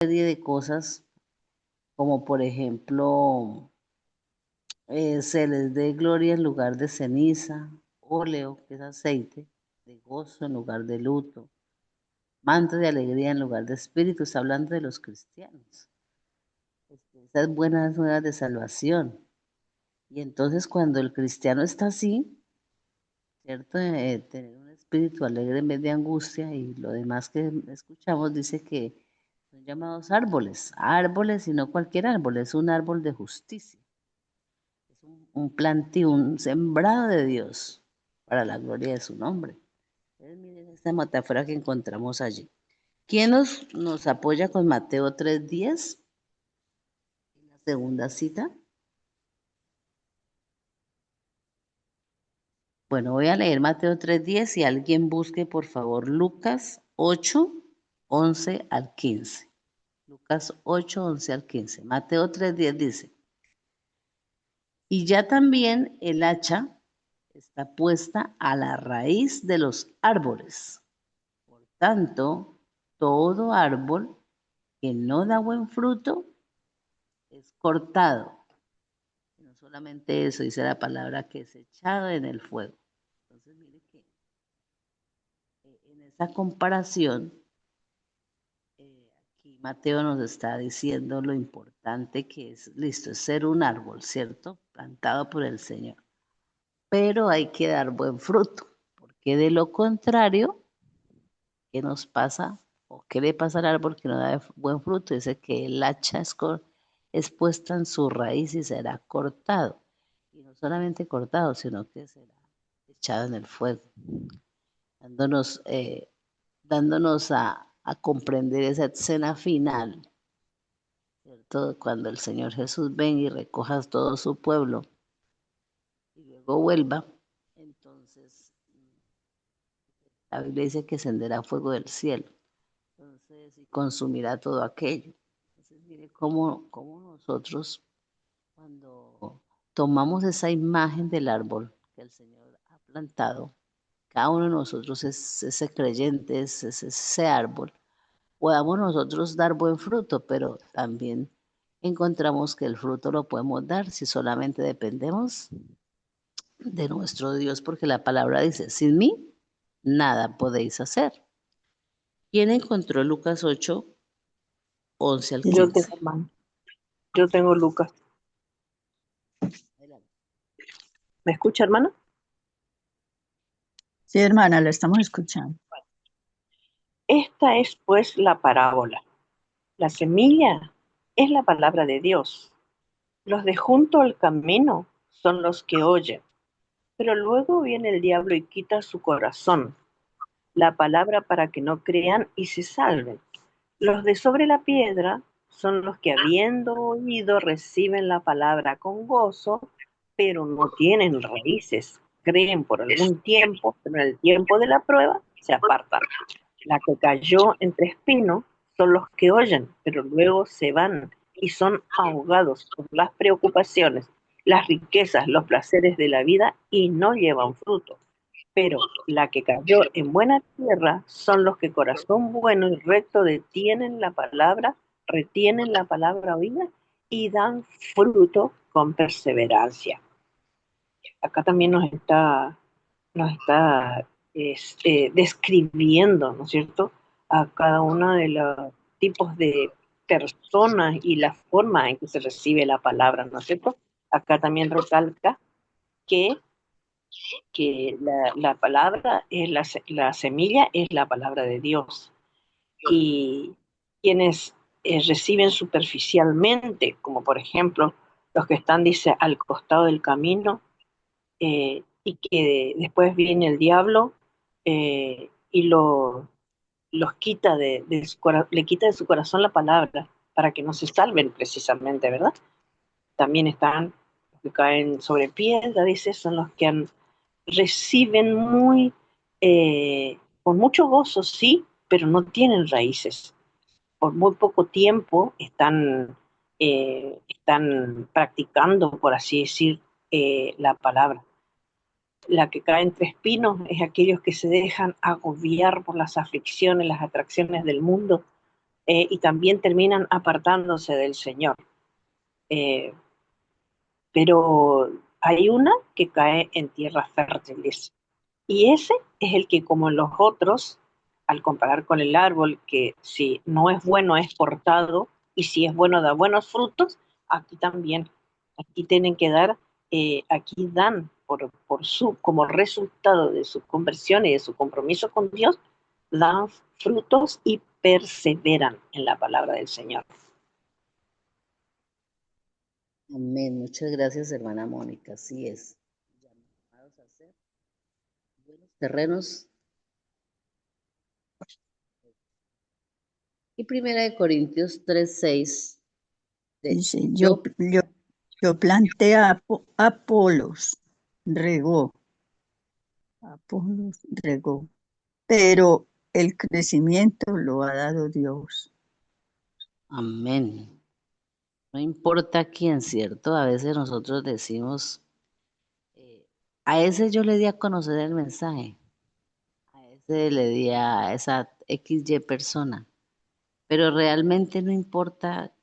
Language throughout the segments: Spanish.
serie de cosas, como por ejemplo, se les dé gloria en lugar de ceniza, óleo, que es aceite, de gozo en lugar de luto, manto de alegría en lugar de espíritu. Está hablando de los cristianos. Esas buenas nuevas de salvación. Y entonces cuando el cristiano está así, ¿cierto? Tener un espíritu alegre en vez de angustia y lo demás que escuchamos dice que son llamados árboles, árboles y no cualquier árbol, es un árbol de justicia, es un plantío, un sembrado de Dios para la gloria de su nombre. Entonces, miren esta metáfora que encontramos allí. ¿Quién nos apoya con Mateo 3:10? La segunda cita. Bueno, voy a leer Mateo 3:10 y alguien busque por favor Lucas 8:11 al 15. Lucas 8:11 al 15. Mateo 3:10 dice, y ya también el hacha está puesta a la raíz de los árboles. Por tanto, todo árbol que no da buen fruto es cortado. Y no solamente eso, dice la palabra que es echado en el fuego. Entonces, mire que en esa comparación, aquí Mateo nos está diciendo lo importante que es, listo, es ser un árbol, ¿cierto? Plantado por el Señor. Pero hay que dar buen fruto, porque de lo contrario, ¿qué nos pasa? ¿O qué le pasa al árbol que no da buen fruto? Dice que el hacha es puesta en su raíz y será cortado. Y no solamente cortado, sino que será echado en el fuego, dándonos, dándonos a comprender esa escena final, ¿cierto? Cuando el Señor Jesús venga y recoja todo su pueblo y luego vuelva, entonces la Biblia dice que encenderá fuego del cielo, entonces, y consumirá todo aquello. Entonces, mire cómo nosotros, cuando tomamos esa imagen del árbol que el Señor ha plantado, cada uno de nosotros es ese creyente, es ese árbol, podamos nosotros dar buen fruto, pero también encontramos que el fruto lo podemos dar si solamente dependemos de nuestro Dios, porque la palabra dice, sin mí nada podéis hacer. ¿Quién encontró Lucas 8:11 al Yo tengo, 15? hermano. Yo tengo Lucas. Adelante. ¿Me escucha, hermano? Sí, hermana, lo estamos escuchando. Esta es pues la parábola. La semilla es la palabra de Dios. Los de junto al camino son los que oyen, pero luego viene el diablo y quita su corazón, la palabra para que no crean y se salven. Los de sobre la piedra son los que habiendo oído reciben la palabra con gozo, pero no tienen raíces. Creen por algún tiempo, pero en el tiempo de la prueba se apartan. La que cayó entre espinos son los que oyen, pero luego se van y son ahogados por las preocupaciones, las riquezas, los placeres de la vida y no llevan fruto. Pero la que cayó en buena tierra son los que corazón bueno y recto retienen la palabra oída y dan fruto con perseverancia. Acá también nos está describiendo, ¿no es cierto?, a cada uno de los tipos de personas y la forma en que se recibe la palabra, ¿no es cierto? Acá también recalca que, que la palabra, la semilla es la palabra de Dios. Y quienes reciben superficialmente, como por ejemplo los que están, dice, al costado del camino, y que después viene el diablo y los quita le quita de su corazón la palabra para que no se salven precisamente, ¿verdad? También están los que caen sobre piedra, dice, son los que reciben con mucho gozo, sí, pero no tienen raíces. Por muy poco tiempo están practicando, por así decir, la palabra. La que cae entre espinos es aquellos que se dejan agobiar por las aflicciones, las atracciones del mundo, y también terminan apartándose del Señor. Eh, pero hay una que cae en tierras fértiles. Y ese es el que, como los otros, al comparar con el árbol, que si no es bueno es cortado y si es bueno da buenos frutos, aquí también. Aquí tienen que dar, aquí dan como resultado de su conversión y de su compromiso con Dios, dan frutos y perseveran en la palabra del Señor. Amén. Muchas gracias, hermana Mónica. Así es. Llamados a ser buenos terrenos. Y Primera de Corintios 3:6 Dice, yo, yo planté a Apolos, regó, Apolos regó, pero el crecimiento lo ha dado Dios. amén. No importa quién, ¿cierto? A veces nosotros decimos, a ese yo le di a conocer el mensaje, a ese le di a esa XY persona, pero realmente no importa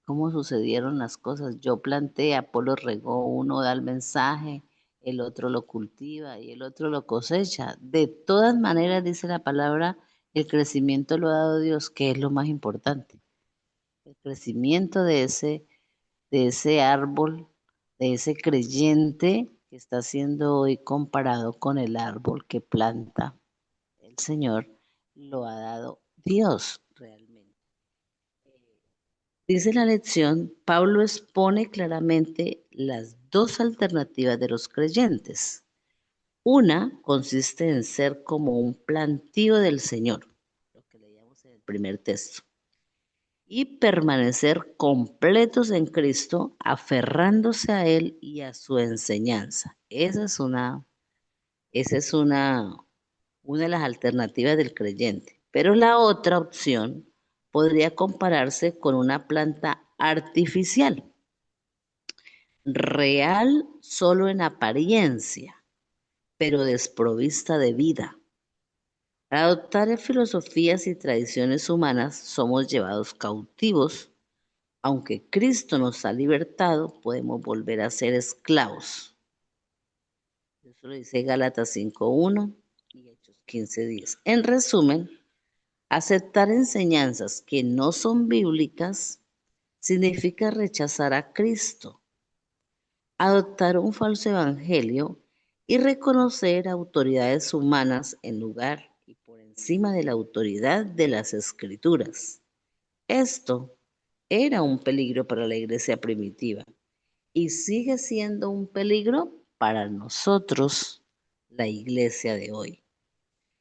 cómo sucedieron las cosas. Yo planté, Apolo regó, uno da el mensaje, el otro lo cultiva y el otro lo cosecha. De todas maneras, dice la palabra, el crecimiento lo ha dado Dios, que es lo más importante. El crecimiento de ese árbol, de ese creyente que está siendo hoy comparado con el árbol que planta el Señor, lo ha dado Dios realmente. Dice la lección, Pablo expone claramente las dos alternativas de los creyentes. Una consiste en ser como un plantío del Señor, lo que leíamos en el primer texto, y permanecer completos en Cristo, aferrándose a Él y a su enseñanza. Esa es una de las alternativas del creyente. Pero la otra opción podría compararse con una planta artificial, real solo en apariencia, pero desprovista de vida. Al adoptar filosofías y tradiciones humanas, somos llevados cautivos. Aunque Cristo nos ha libertado, podemos volver a ser esclavos. Eso lo dice Gálatas 5:1 y Hechos 15:10. En resumen, aceptar enseñanzas que no son bíblicas significa rechazar a Cristo, adoptar un falso evangelio y reconocer autoridades humanas en lugar y por encima de la autoridad de las escrituras. Esto era un peligro para la iglesia primitiva y sigue siendo un peligro para nosotros, la iglesia de hoy.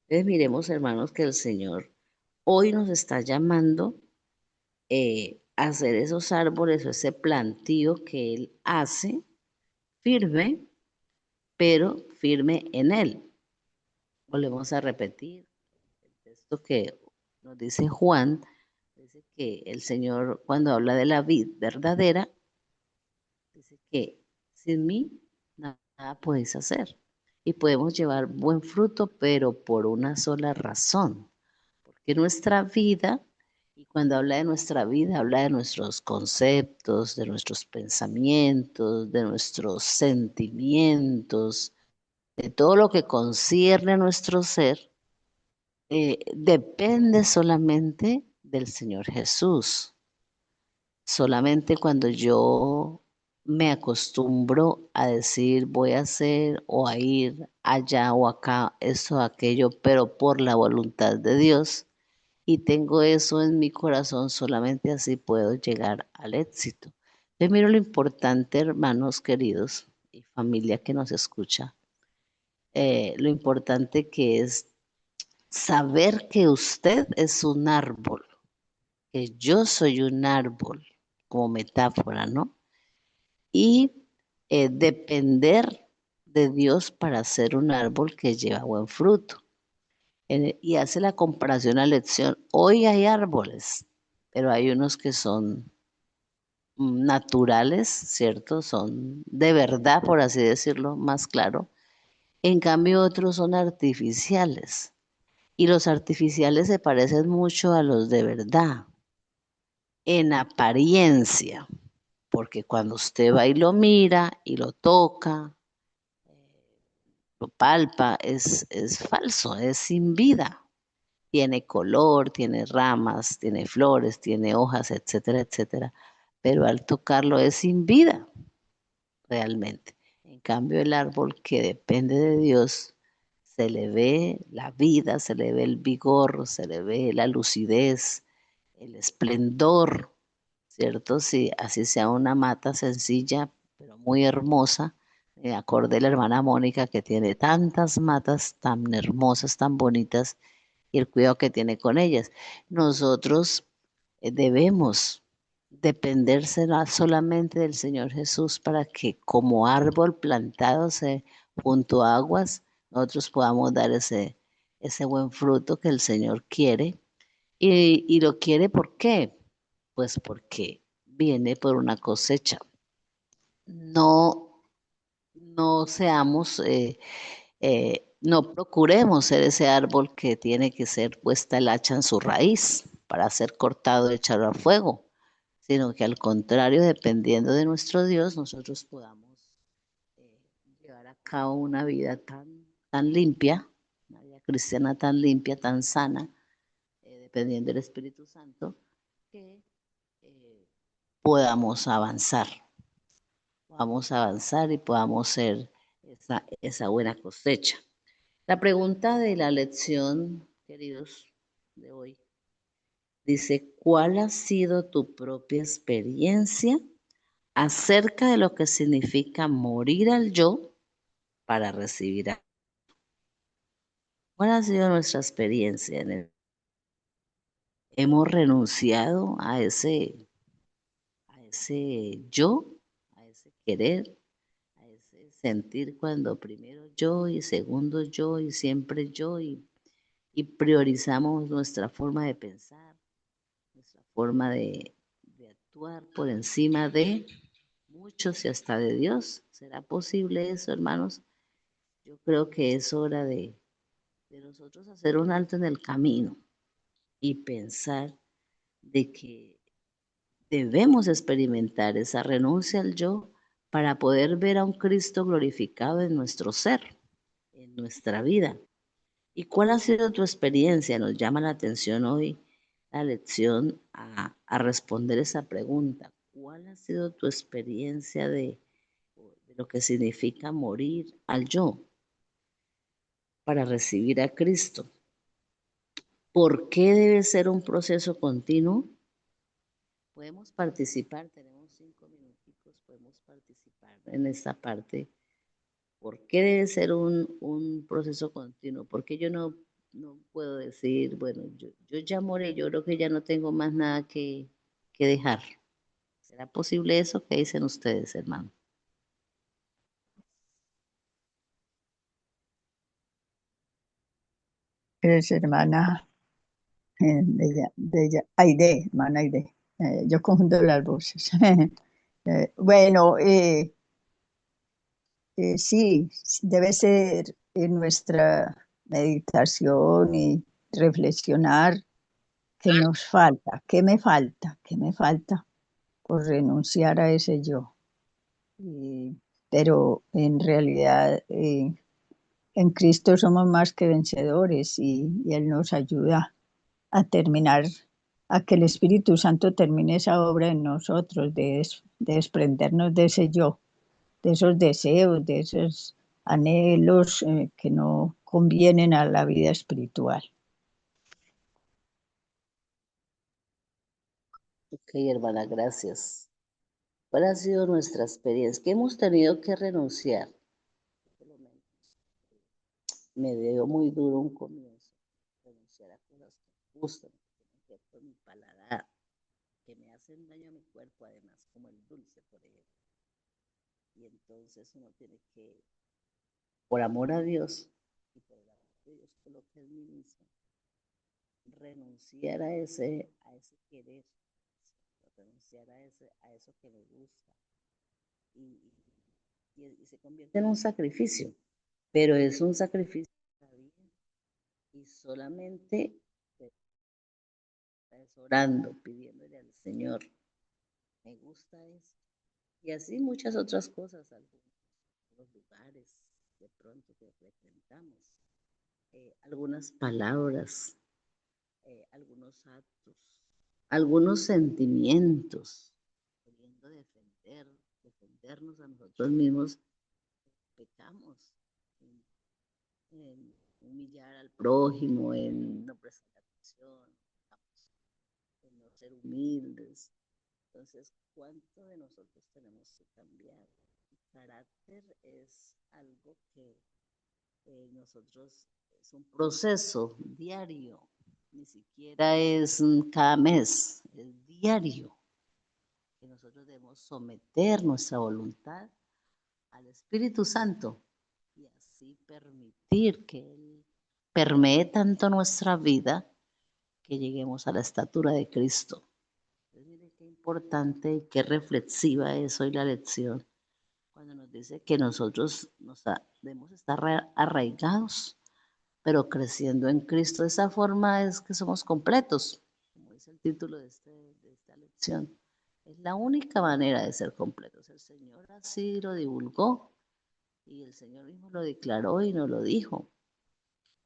Entonces miremos, hermanos, que el Señor hoy nos está llamando a hacer esos árboles o ese plantío que Él hace firme, pero firme en Él. Volvemos a repetir el texto que nos dice Juan, dice que el Señor cuando habla de la vid verdadera, dice que sin mí nada podéis hacer. Y podemos llevar buen fruto, pero por una sola razón, porque nuestra vida, y cuando habla de nuestra vida, habla de nuestros conceptos, de nuestros pensamientos, de nuestros sentimientos, de todo lo que concierne a nuestro ser, depende solamente del Señor Jesús. Solamente cuando yo me acostumbro a decir voy a hacer o a ir allá o acá, esto o aquello, pero por la voluntad de Dios, y tengo eso en mi corazón, solamente así puedo llegar al éxito. Entonces, miro lo importante, hermanos queridos y familia que nos escucha, lo importante que es saber que usted es un árbol, que yo soy un árbol, como metáfora, ¿no? Y depender de Dios para ser un árbol que lleva buen fruto. Y hace la comparación a lección. Hoy hay árboles, pero hay unos que son naturales, ¿cierto? Son de verdad, por así decirlo, más claro. En cambio, otros son artificiales. Y los artificiales se parecen mucho a los de verdad, en apariencia, porque cuando usted va y lo mira y lo toca, lo palpa, es falso, es sin vida. Tiene color, tiene ramas, tiene flores, tiene hojas, etcétera, etcétera. Pero al tocarlo es sin vida, realmente. En cambio, el árbol que depende de Dios, se le ve la vida, se le ve el vigor, se le ve la lucidez, el esplendor, ¿cierto? Sí, así sea una mata sencilla, pero muy hermosa. Me acordé de la hermana Mónica que tiene tantas matas tan hermosas, tan bonitas, y el cuidado que tiene con ellas. Nosotros debemos depender solamente del Señor Jesús para que como árbol plantado junto a aguas, nosotros podamos dar ese buen fruto que el Señor quiere. Y lo quiere ¿por qué? Pues porque viene por una cosecha. No, no seamos no procuremos ser ese árbol que tiene que ser puesta el hacha en su raíz para ser cortado y echado al fuego, sino que al contrario, dependiendo de nuestro Dios, nosotros podamos eh, llevar a cabo una vida tan limpia, una vida cristiana tan limpia, tan sana, dependiendo del Espíritu Santo, que eh, podamos avanzar, y podamos ser esa buena cosecha. La pregunta de la lección, queridos, de hoy, dice, ¿cuál ha sido tu propia experiencia acerca de lo que significa morir al yo para recibir a... ¿Cuál ha sido nuestra experiencia hemos renunciado a ese yo, a ese querer, a ese sentir cuando primero yo y segundo yo y siempre yo y priorizamos nuestra forma de pensar, nuestra forma de actuar por encima de muchos y hasta de Dios? ¿Será posible eso, hermanos? Yo creo que es hora de nosotros hacer un alto en el camino y pensar de que debemos experimentar esa renuncia al yo para poder ver a un Cristo glorificado en nuestro ser, en nuestra vida. ¿Y cuál ha sido tu experiencia? Nos llama la atención hoy la lección a responder esa pregunta. ¿Cuál ha sido tu experiencia de lo que significa morir al yo para recibir a Cristo? ¿Por qué debe ser un proceso continuo? Podemos participar, tenemos 5 minuticos, podemos participar en esta parte. ¿Por qué debe ser un proceso continuo? Porque yo no puedo decir, bueno, yo ya morí, yo creo que ya no tengo más nada que dejar. ¿Será posible eso? ¿Qué dicen ustedes, hermano? Es hermana Aide, hermana Aide. Yo confundo las voces. Bueno, sí, debe ser en nuestra meditación y reflexionar qué nos falta, qué me falta por renunciar a ese yo. Y- pero en realidad en Cristo somos más que vencedores y Él nos ayuda a terminar, a que el Espíritu Santo termine esa obra en nosotros, de desprendernos de ese yo, de esos deseos, de esos anhelos que no convienen a la vida espiritual. Ok, hermana, gracias. ¿Cuál ha sido nuestra experiencia? ¿Qué hemos tenido que renunciar? Por lo menos me dio muy duro un comienzo, renunciar a cosas que me gustan, que tienen que ver con mi paladar, que me hacen daño a mi cuerpo, además, como el dulce, por ejemplo. Y entonces uno tiene que, por amor a Dios y por el amor que Dios coloca en mí mismo, renunciar a ese querer, renunciar a eso que me gusta. Y, y se convierte en un sacrificio, pero es un sacrificio que está bien, y solamente estás orando, pidiéndole al Señor, me gusta eso. Y así muchas otras cosas, algunos lugares de pronto que frecuentamos, algunas palabras, algunos actos, algunos sentimientos, queriendo defendernos a nosotros mismos, pecamos en humillar al prójimo, en no prestar atención, en no ser humildes. Entonces, ¿cuánto de nosotros tenemos que cambiar? El carácter es algo que nosotros, es un proceso diario, ni siquiera es cada mes, es diario, que nosotros debemos someter nuestra voluntad al Espíritu Santo y así permitir que Él permee tanto nuestra vida que lleguemos a la estatura de Cristo. Entonces, mire qué importante y qué reflexiva es hoy la lección cuando nos dice que nosotros debemos estar arraigados, pero creciendo en Cristo. De esa forma es que somos completos, como dice el título de esta lección. Es la única manera de ser completos. El Señor así lo divulgó y el Señor mismo lo declaró y nos lo dijo.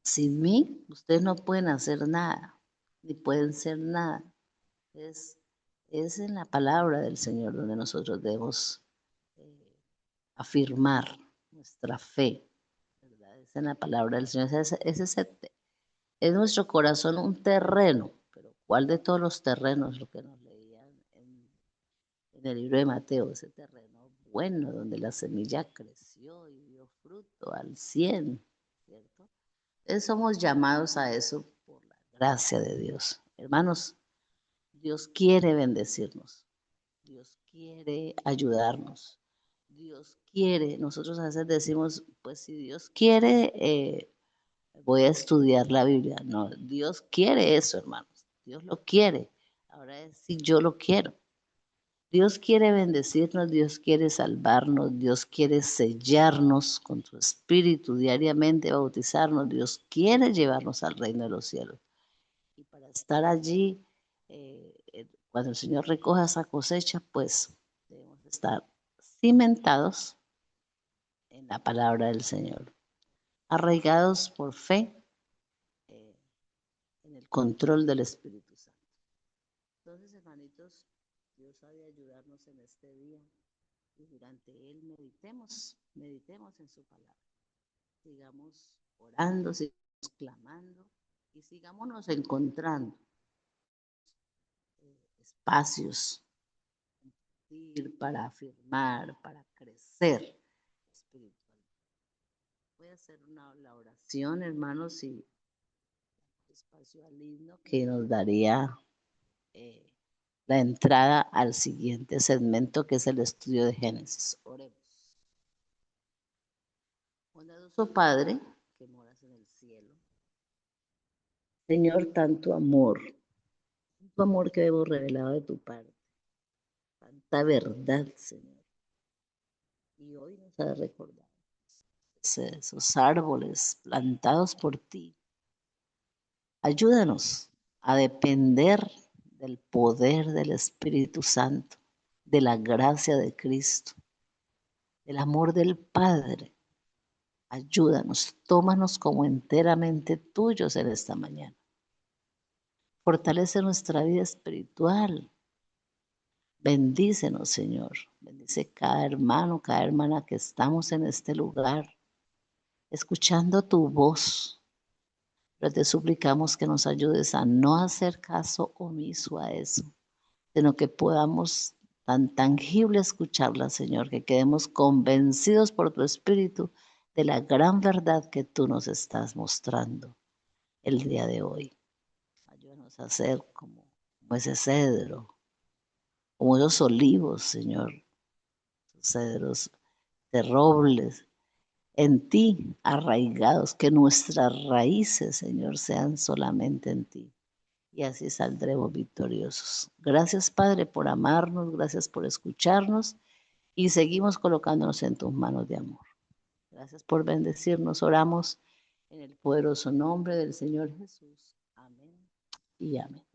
Sin mí, ustedes no pueden hacer nada, ni pueden ser nada. Es, es en la palabra del Señor donde nosotros debemos afirmar nuestra fe, ¿verdad? Es en la palabra del Señor. Es nuestro corazón un terreno, pero ¿cuál de todos los terrenos? Lo que nos leían en el libro de Mateo, ese terreno bueno, donde la semilla creció y dio fruto al 100, ¿cierto? Entonces somos llamados a eso por la gracia de Dios. Hermanos, Dios quiere bendecirnos, Dios quiere ayudarnos, Dios quiere, nosotros a veces decimos, pues si Dios quiere, voy a estudiar la Biblia. No, Dios quiere eso, hermanos, Dios lo quiere. Ahora es si yo lo quiero. Dios quiere bendecirnos, Dios quiere salvarnos, Dios quiere sellarnos con su espíritu diariamente, bautizarnos, Dios quiere llevarnos al reino de los cielos. Y para estar allí, cuando el Señor recoja esa cosecha, pues debemos estar cimentados en la palabra del Señor, arraigados por fe en el control del Espíritu Santo. Entonces, hermanitos, Dios ha de ayudarnos en este día y durante él meditemos en su palabra. Sigamos orando, sigamos clamando y sigámonos encontrando espacios para afirmar, para crecer espiritualmente. Voy a hacer la oración, hermanos, y espacio al himno que nos daría la entrada al siguiente segmento, que es el estudio de Génesis. Oremos. Bondadoso Padre, que moras en el cielo, Señor, tanto amor que hemos revelado de tu parte, tanta verdad, Señor. Y hoy nos ha recordado esos árboles plantados por ti. Ayúdanos a depender del poder del Espíritu Santo, de la gracia de Cristo, del amor del Padre. Ayúdanos, tómanos como enteramente tuyos en esta mañana. Fortalece nuestra vida espiritual. Bendícenos, Señor. Bendice cada hermano, cada hermana que estamos en este lugar, escuchando tu voz. Pero te suplicamos que nos ayudes a no hacer caso omiso a eso, sino que podamos tan tangible escucharla, Señor, que quedemos convencidos por tu Espíritu de la gran verdad que tú nos estás mostrando el día de hoy. Ayúdanos a ser como ese cedro, como esos olivos, Señor, cedros de robles, en ti arraigados, que nuestras raíces, Señor, sean solamente en ti. Y así saldremos victoriosos. Gracias, Padre, por amarnos, gracias por escucharnos y seguimos colocándonos en tus manos de amor. Gracias por bendecirnos. Oramos En el poderoso nombre del Señor Jesús. Amén y amén.